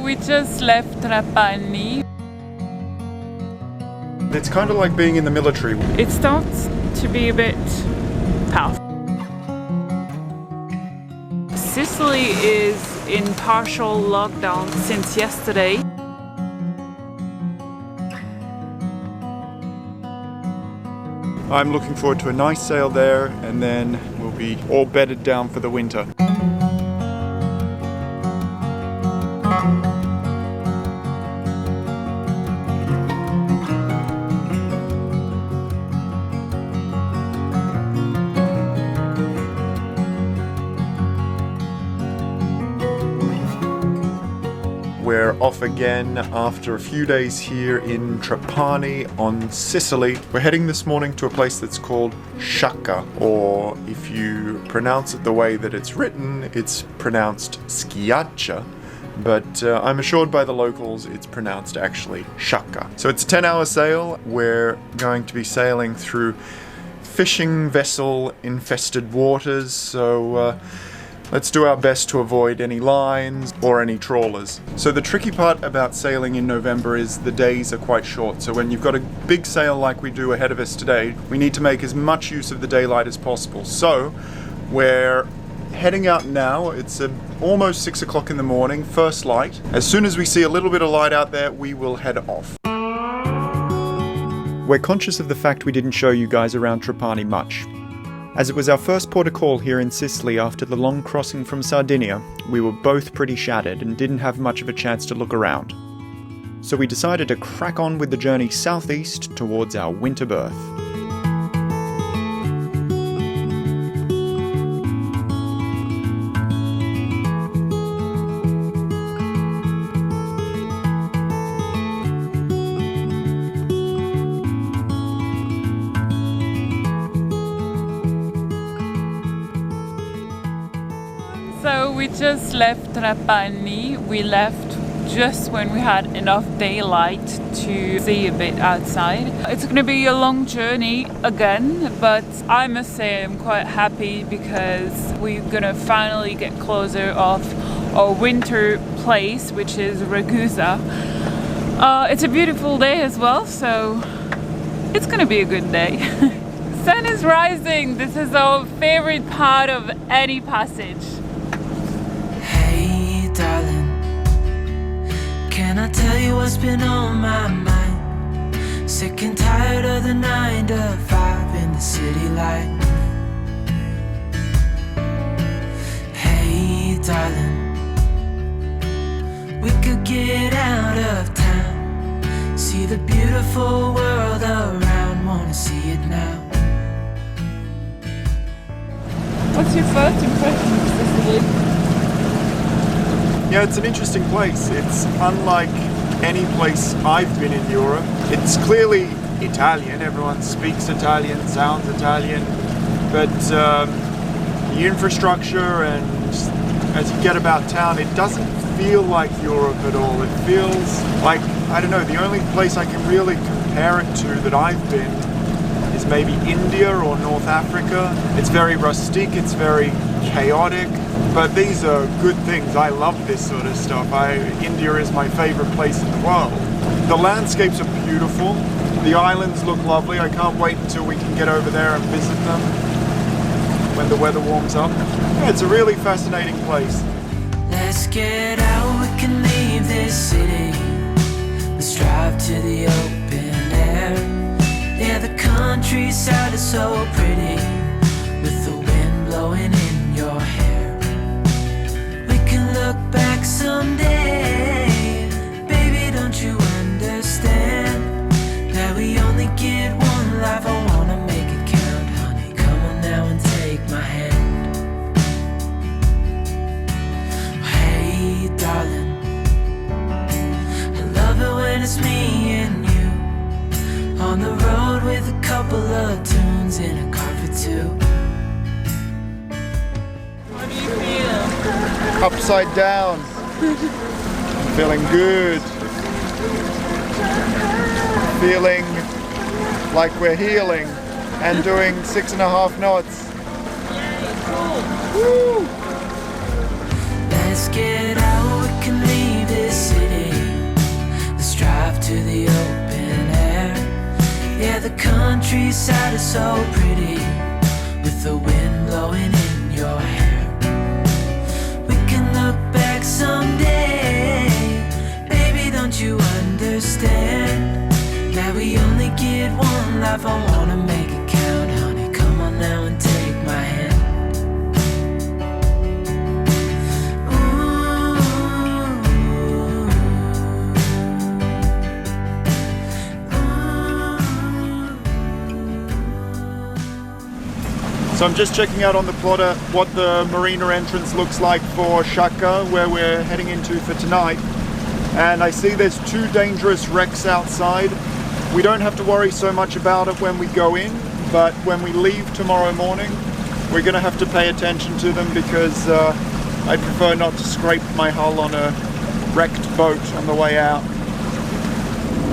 we just left Trapani. It's kind of like being in the military. It starts to be a bit tough. Sicily is in partial lockdown since yesterday. I'm looking forward to a nice sail there, and then we'll be all bedded down for the winter. We're off again after a few days here in Trapani on Sicily. We're heading this morning to a place that's called Sciacca, or if you pronounce it the way that it's written, it's pronounced Schiaccia, but I'm assured by the locals it's pronounced actually Sciacca. So it's a 10-hour sail. We're going to be sailing through fishing vessel infested waters, so let's do our best to avoid any lines or any trawlers. So the tricky part about sailing in November is the days are quite short. So when you've got a big sail like we do ahead of us today, we need to make as much use of the daylight as possible. So we're heading out now. It's almost 6 o'clock in the morning, first light. As soon as we see a little bit of light out there, we will head off. We're conscious of the fact we didn't show you guys around Trapani much. As it was our first port of call here in Sicily after the long crossing from Sardinia, we were both pretty shattered and didn't have much of a chance to look around. So we decided to crack on with the journey southeast towards our winter berth. So we just left Trapani. We left just when we had enough daylight to see a bit outside. It's going to be a long journey again, but I must say I'm quite happy because we're going to finally get closer of our winter place, which is Ragusa. It's a beautiful day as well, so it's going to be a good day. Sun is rising. This is our favorite part of any passage. Darling, can I tell you what's been on my mind? Sick and tired of the 9 to 5 in the city life. Hey darling, we could get out of town, see the beautiful world around, wanna see it now. What's your first impression of Sicily? Yeah, it's an interesting place. It's unlike any place I've been in Europe. It's clearly Italian. Everyone speaks Italian, sounds Italian, but the infrastructure and as you get about town, it doesn't feel like Europe at all. It feels like, I don't know, the only place I can really compare it to that I've been is maybe India or North Africa. It's very rustic, it's very chaotic, but these are good things. I love this sort of stuff. India is my favorite place in the world. The landscapes are beautiful. The islands look lovely. I can't wait until we can get over there and visit them when the weather warms up. Yeah, it's a really fascinating place. Let's get out, we can leave this city. Let's drive to the open air. Yeah, the countryside is so pretty, with the wind blowing in your hair. We can look back someday. Baby, don't you understand that we only get one life? I wanna make it count, honey. Come on now and take my hand. Hey darling, I love it when it's me and you on the road with a couple of tunes in a car for two. What do you feel? Upside down. Feeling good. Feeling like we're healing and doing 6.5 knots. Yay, cool. Woo! Let's get out, we can leave this city. the countryside is so pretty, with the wind blowing in your hair. We can look back someday, baby, don't you understand that we only get one life? I wanna make it count, honey, come on now and take my hand. So I'm just checking out on the plotter what the marina entrance looks like for Shaka, where we're heading into for tonight. And I see there's 2 dangerous wrecks outside. We don't have to worry so much about it when we go in, but when we leave tomorrow morning, we're gonna have to pay attention to them because I prefer not to scrape my hull on a wrecked boat on the way out.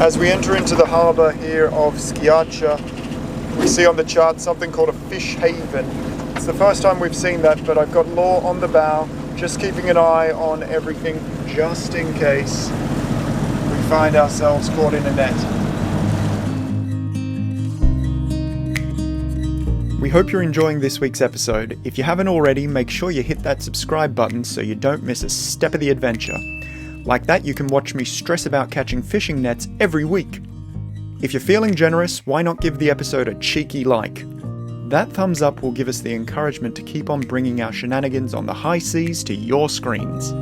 As we enter into the harbour here of Schiaccia, we see on the chart something called a fish haven. It's the first time we've seen that, but I've got Law on the bow, just keeping an eye on everything, just in case we find ourselves caught in a net. We hope you're enjoying this week's episode. If you haven't already, make sure you hit that subscribe button so you don't miss a step of the adventure. Like that, you can watch me stress about catching fishing nets every week. If you're feeling generous, why not give the episode a cheeky like? That thumbs up will give us the encouragement to keep on bringing our shenanigans on the high seas to your screens.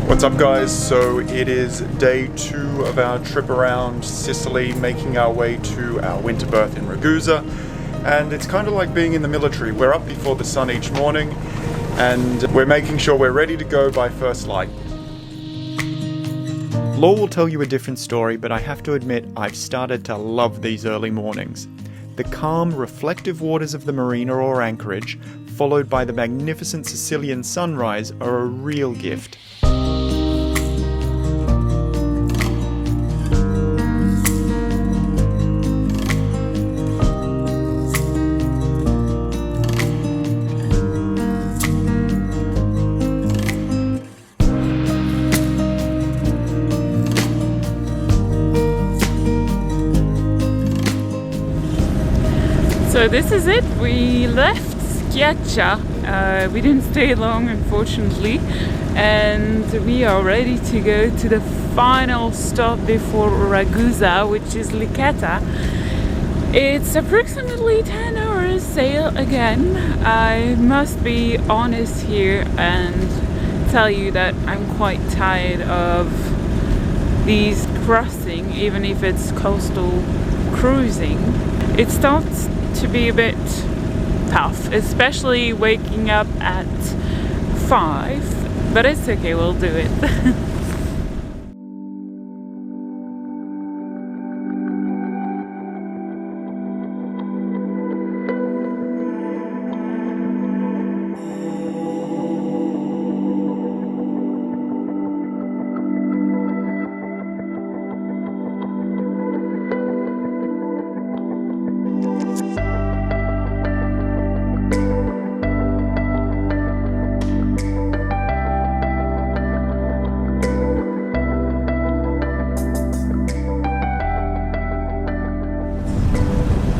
What's up, guys? So it is day 2 of our trip around Sicily, making our way to our winter berth in Ragusa. And it's kind of like being in the military. We're up before the sun each morning and we're making sure we're ready to go by first light. Law will tell you a different story, but I have to admit I've started to love these early mornings. The calm, reflective waters of the marina or anchorage, followed by the magnificent Sicilian sunrise, are a real gift. So this is it, we left Schiaccia, we didn't stay long unfortunately, and we are ready to go to the final stop before Ragusa, which is Licata. It's approximately 10 hours sail again. I must be honest here and tell you that I'm quite tired of these crossing, even if it's coastal cruising. It starts to be a bit tough, especially waking up at 5, but it's okay, we'll do it.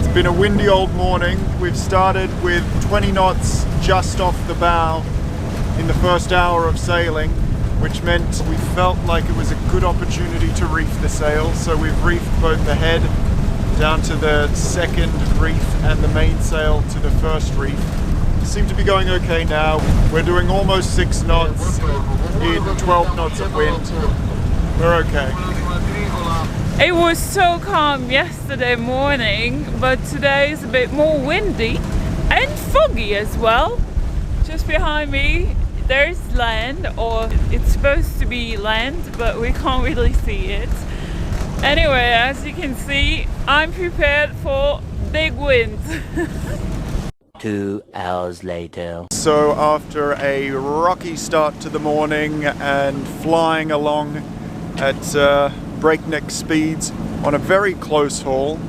It's been a windy old morning. We've started with 20 knots just off the bow in the first hour of sailing, which meant we felt like it was a good opportunity to reef the sails. So we've reefed both the head down to the second reef and the mainsail to the first reef. Seem to be going okay now. We're doing almost 6 knots in 12 knots of wind. We're okay. It was so calm yesterday morning, but today is a bit more windy and foggy as well. Just behind me there's land, or it's supposed to be land, but we can't really see it. Anyway, as you can see, I'm prepared for big winds. 2 hours later. So after a rocky start to the morning and flying along at breakneck speeds on a very close haul,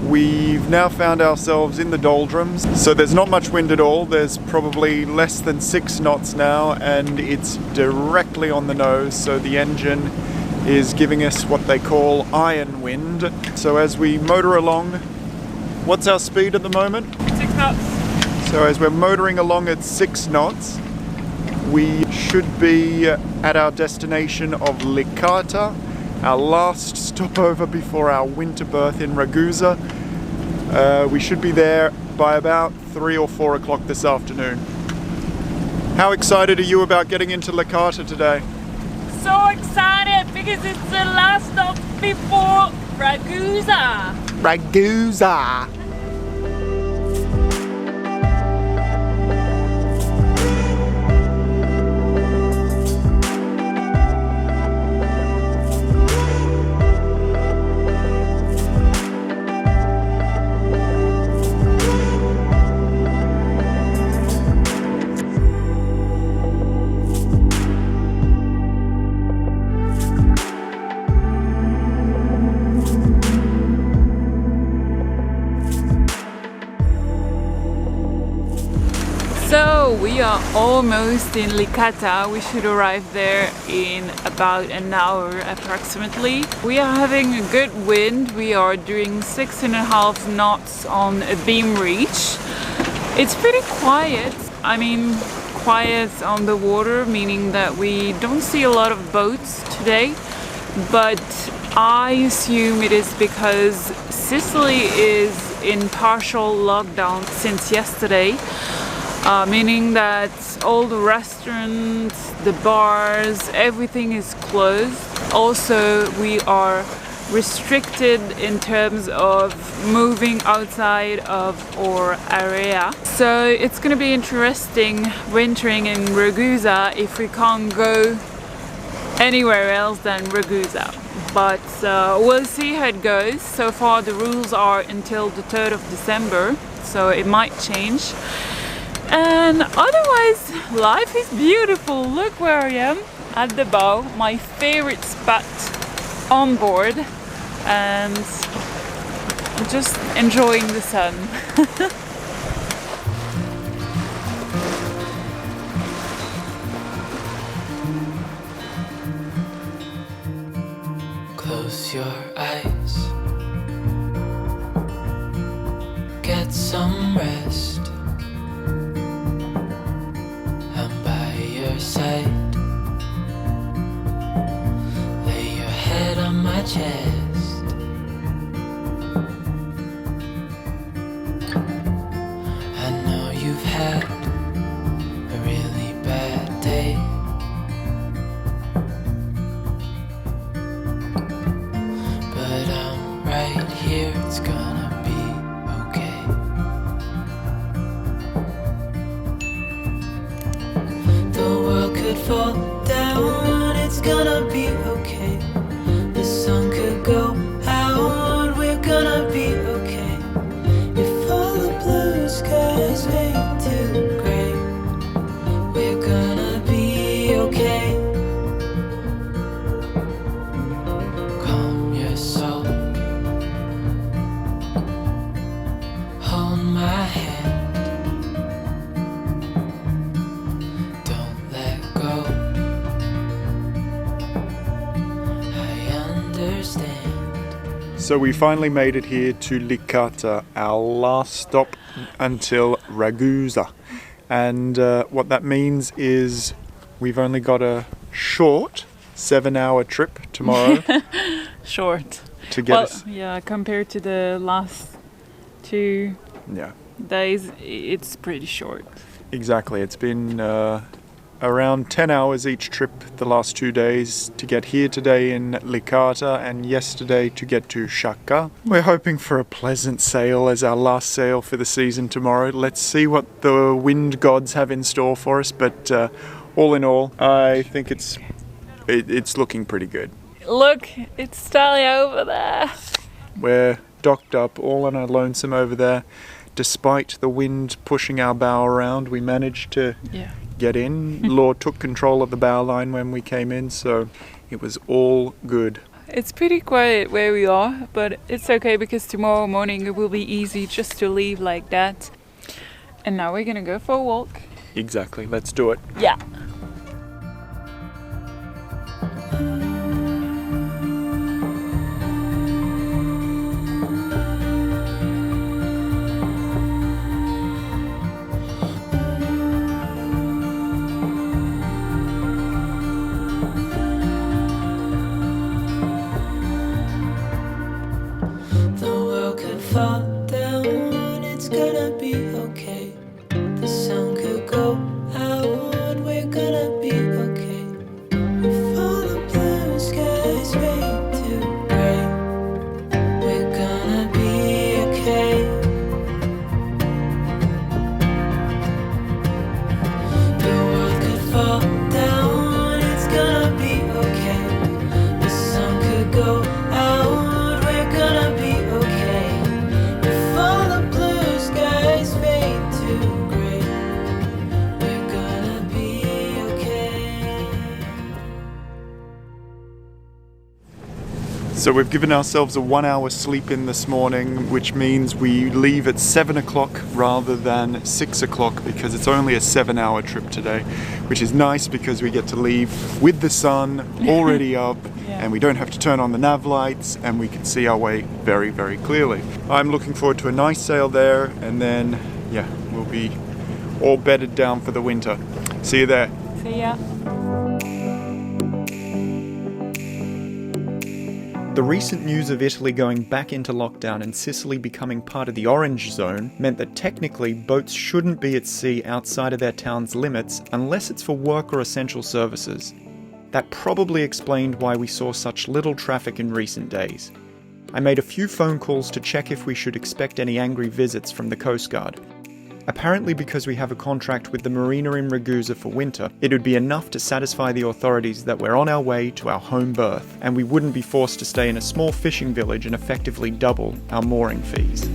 we've now found ourselves in the doldrums. So there's not much wind at all. There's probably less than 6 knots now, and it's directly on the nose. So the engine is giving us what they call iron wind. So as we motor along, what's our speed at the moment? 6 knots. So as we're motoring along at 6 knots, we should be at our destination of Licata, our last stopover before our winter berth in Ragusa. We should be there by about 3 or 4 o'clock this afternoon. How excited are you about getting into Licata today? So excited because it's the last stop before Ragusa. Ragusa! So we are almost in Licata. We should arrive there in about an hour approximately. We are having a good wind. We are doing 6.5 knots on a beam reach. It's pretty quiet. I mean, quiet on the water, meaning that we don't see a lot of boats today, but I assume it is because Sicily is in partial lockdown since yesterday. Meaning that all the restaurants, the bars, everything is closed. Also, we are restricted in terms of moving outside of our area. So it's going to be interesting wintering in Ragusa if we can't go anywhere else than Ragusa. But we'll see how it goes. So far the rules are until the 3rd of December, so it might change. And otherwise, life is beautiful. Look where I am at the bow, my favorite spot on board, and I'm just enjoying the sun. Close your eyes, get some rest. Side. Lay your head on my chest. I know you've had a really bad day, but I'm right here, it's gonna be okay. Could fall down, it's gonna be okay. The sun could go out, we're gonna be okay. If all the blue skies fade to gray, we're gonna be okay. Calm your soul, hold my hand. So we finally made it here to Licata, our last stop until Ragusa. And what that means is we've only got a short 7-hour trip tomorrow. Short. To get us. Yeah, compared to the last 2 days, it's pretty short. Exactly. It's been around 10 hours each trip the last 2 days to get here today in Licata and yesterday to get to Sciacca. We're hoping for a pleasant sail as our last sail for the season tomorrow. Let's see what the wind gods have in store for us, but all in all, I think it's looking pretty good. Look, it's Talia over there. We're docked up all on our lonesome over there. Despite the wind pushing our bow around, we managed to get in. Law took control of the bow line when we came in, so it was all good. It's pretty quiet where we are, but it's okay because tomorrow morning it will be easy just to leave like that. And now we're gonna go for a walk. Exactly, let's do it. Yeah. Fall down, it's gonna be okay. The sun could go out, we're gonna be okay. If all the blue skies fade to gray, we're gonna be okay. The world could fall down, it's gonna be okay. The sun could go out, we're gonna be okay. So we've given ourselves a 1 hour sleep in this morning, which means we leave at 7 o'clock rather than 6 o'clock because it's only a 7-hour trip today, which is nice because we get to leave with the sun already up and we don't have to turn on the nav lights and we can see our way very, very clearly. I'm looking forward to a nice sail there and then, we'll be all bedded down for the winter. See you there. See ya. The recent news of Italy going back into lockdown and Sicily becoming part of the orange zone meant that technically boats shouldn't be at sea outside of their town's limits unless it's for work or essential services. That probably explained why we saw such little traffic in recent days. I made a few phone calls to check if we should expect any angry visits from the Coast Guard. Apparently because we have a contract with the Marina in Ragusa for winter, it would be enough to satisfy the authorities that we're on our way to our home berth, and we wouldn't be forced to stay in a small fishing village and effectively double our mooring fees.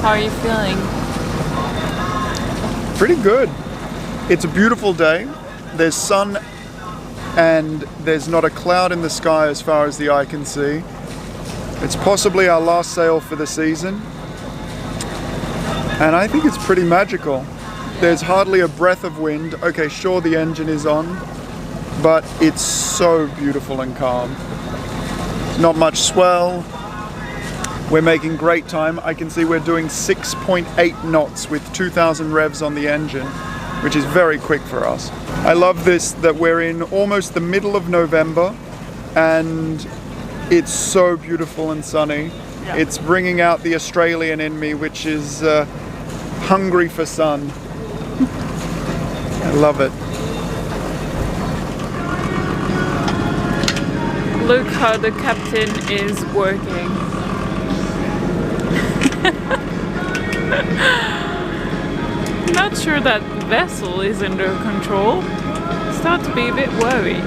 How are you feeling? Pretty good. It's a beautiful day. There's sun and there's not a cloud in the sky as far as the eye can see. It's possibly our last sail for the season. And I think it's pretty magical. There's hardly a breath of wind. Okay, sure, the engine is on, but it's so beautiful and calm. Not much swell. We're making great time. I can see we're doing 6.8 knots with 2,000 revs on the engine, which is very quick for us. I love this, that we're in almost the middle of November and it's so beautiful and sunny. Yeah. It's bringing out the Australian in me, which is hungry for sun. I love it. Look how the captain is working. Not sure that vessel is under control. Start to be a bit worried.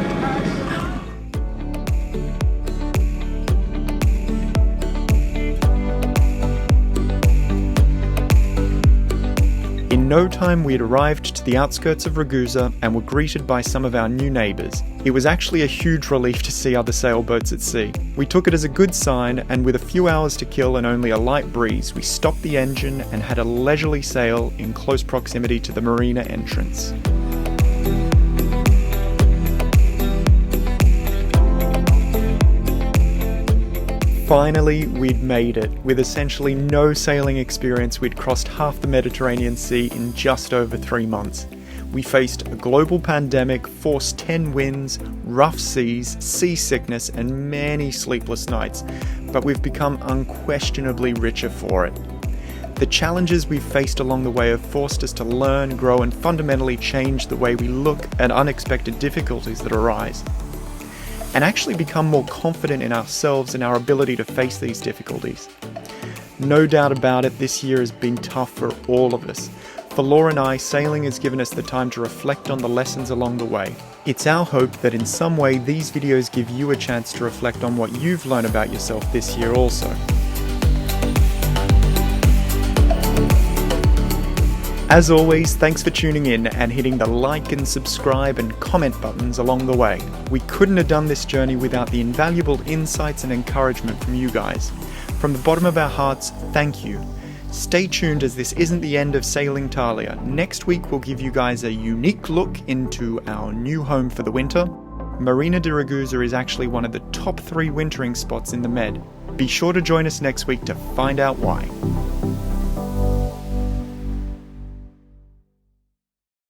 In no time we had arrived to the outskirts of Ragusa and were greeted by some of our new neighbours. It was actually a huge relief to see other sailboats at sea. We took it as a good sign, and with a few hours to kill and only a light breeze, we stopped the engine and had a leisurely sail in close proximity to the marina entrance. Finally, we'd made it. With essentially no sailing experience, we'd crossed half the Mediterranean Sea in just over 3 months. We faced a global pandemic, force 10 winds, rough seas, seasickness, and many sleepless nights, but we've become unquestionably richer for it. The challenges we've faced along the way have forced us to learn, grow, and fundamentally change the way we look at unexpected difficulties that arise, and actually become more confident in ourselves and our ability to face these difficulties. No doubt about it, this year has been tough for all of us. For Laura and I, sailing has given us the time to reflect on the lessons along the way. It's our hope that in some way these videos give you a chance to reflect on what you've learned about yourself this year also. As always, thanks for tuning in and hitting the like and subscribe and comment buttons along the way. We couldn't have done this journey without the invaluable insights and encouragement from you guys. From the bottom of our hearts, thank you. Stay tuned as this isn't the end of Sailing Talia. Next week we'll give you guys a unique look into our new home for the winter. Marina di Ragusa is actually one of the top 3 wintering spots in the Med. Be sure to join us next week to find out why.